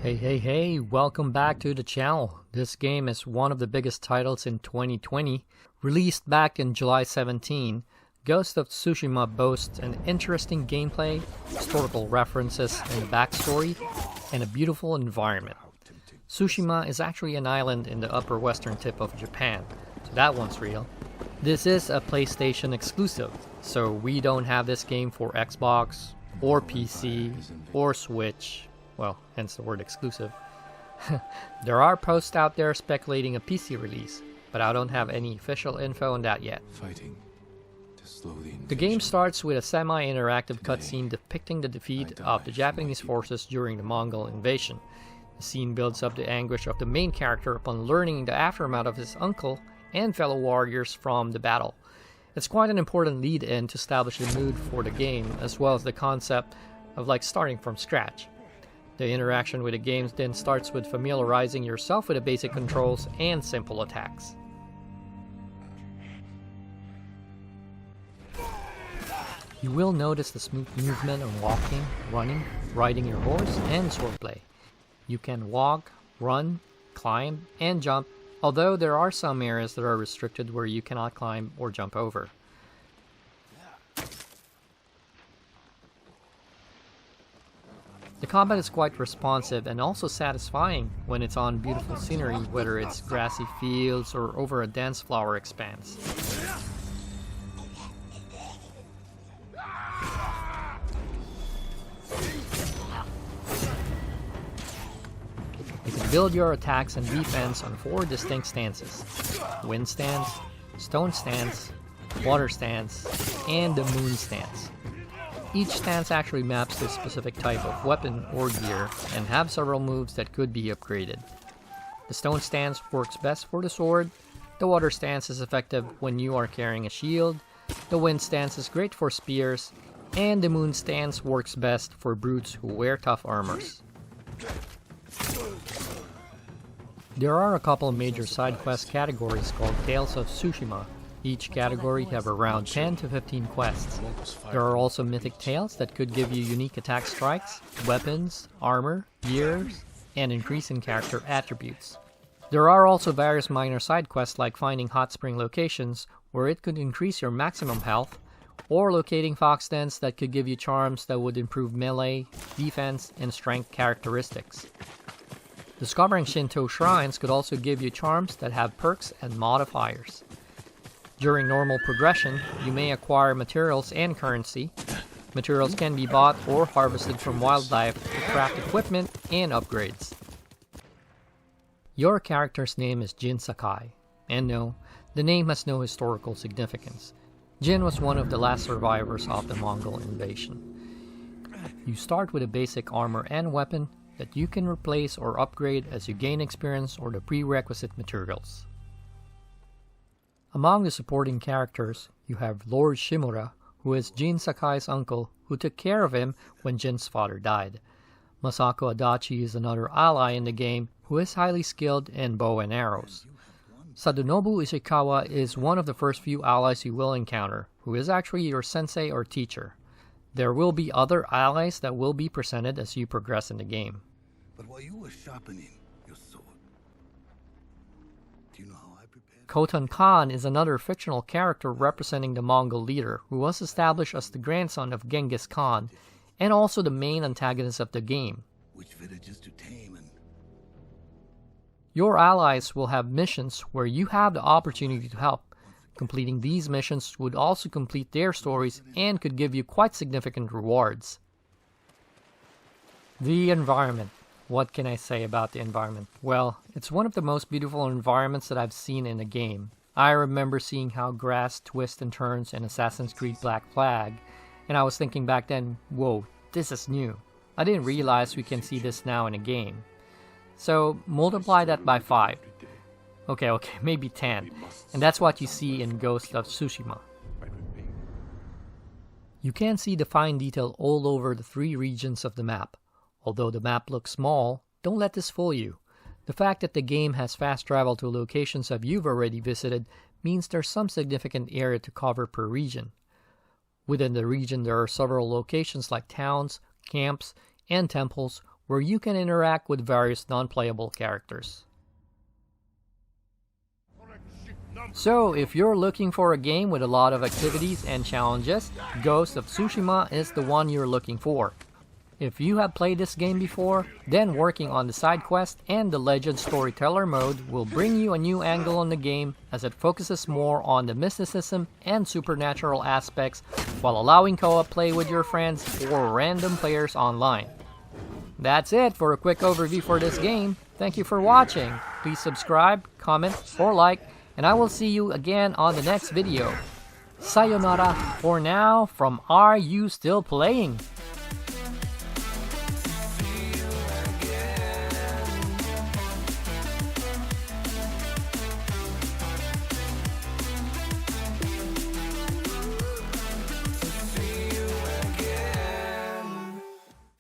Hey, welcome back to the channel. This game is one of the biggest titles in 2020. Released back in July 17, Ghost of Tsushima boasts an interesting gameplay, historical references and backstory, and a beautiful environment. Tsushima is actually an island in the upper western tip of Japan, so that one's real. This is a PlayStation exclusive, so we don't have this game for Xbox, or PC, or Switch. Well, hence the word exclusive. There are posts out there speculating a PC release, but I don't have any official info on that yet. The game starts with a semi-interactive cutscene depicting the defeat of the Japanese forces during the Mongol invasion. The scene builds up the anguish of the main character upon learning the aftermath of his uncle and fellow warriors from the battle. It's quite an important lead-in to establish the mood for the game, as well as the concept of starting from scratch. The interaction with the game then starts with familiarizing yourself with the basic controls and simple attacks. You will notice the smooth movement on walking, running, riding your horse, and swordplay. You can walk, run, climb, and jump, although there are some areas that are restricted where you cannot climb or jump over. The combat is quite responsive and also satisfying when it's on beautiful scenery, whether it's grassy fields or over a dense flower expanse. You can build your attacks and defense on 4 distinct stances: wind stance, stone stance, water stance, and the moon stance. Each stance actually maps to a specific type of weapon or gear and have several moves that could be upgraded. The stone stance works best for the sword, the water stance is effective when you are carrying a shield, the wind stance is great for spears, and the moon stance works best for brutes who wear tough armors. There are a couple of major side quest categories called Tales of Tsushima. Each category have around 10 to 15 quests. There are also mythic tales that could give you unique attack strikes, weapons, armor, gears, and increase in character attributes. There are also various minor side quests like finding hot spring locations where it could increase your maximum health, or locating fox dens that could give you charms that would improve melee, defense, and strength characteristics. Discovering Shinto shrines could also give you charms that have perks and modifiers. During normal progression, you may acquire materials and currency. Materials can be bought or harvested from wildlife to craft equipment and upgrades. Your character's name is Jin Sakai, and no, the name has no historical significance. Jin was one of the last survivors of the Mongol invasion. You start with a basic armor and weapon that you can replace or upgrade as you gain experience or the prerequisite materials. Among the supporting characters, you have Lord Shimura, who is Jin Sakai's uncle who took care of him when Jin's father died. Masako Adachi is another ally in the game who is highly skilled in bow and arrows. Sadunobu Ishikawa is one of the first few allies you will encounter, who is actually your sensei or teacher. There will be other allies that will be presented as you progress in the game. But while you were sharpening your sword, do you know how I prepared? Khotan Khan is another fictional character representing the Mongol leader who was established as the grandson of Genghis Khan and also the main antagonist of the game. Which villages to tame and... Your allies will have missions where you have the opportunity to help. Completing these missions would also complete their stories and could give you quite significant rewards. The environment. What can I say about the environment? Well, it's one of the most beautiful environments that I've seen in a game. I remember seeing how grass twists and turns in Assassin's Creed Black Flag, and I was thinking back then, whoa, this is new. I didn't realize we can see this now in a game. So multiply that by 5. Okay, maybe 10. And that's what you see in Ghost of Tsushima. You can see the fine detail all over the 3 regions of the map. Although the map looks small, don't let this fool you. The fact that the game has fast travel to locations that you've already visited means there's some significant area to cover per region. Within the region there are several locations like towns, camps, and temples where you can interact with various non-playable characters. So, if you're looking for a game with a lot of activities and challenges, Ghost of Tsushima is the one you're looking for. If you have played this game before, then working on the side quest and the Legend Storyteller mode will bring you a new angle on the game as it focuses more on the mysticism and supernatural aspects while allowing co-op play with your friends or random players online. That's it for a quick overview for this game. Thank you for watching. Please subscribe, comment, or like, and I will see you again on the next video. Sayonara for now from Are You Still Playing?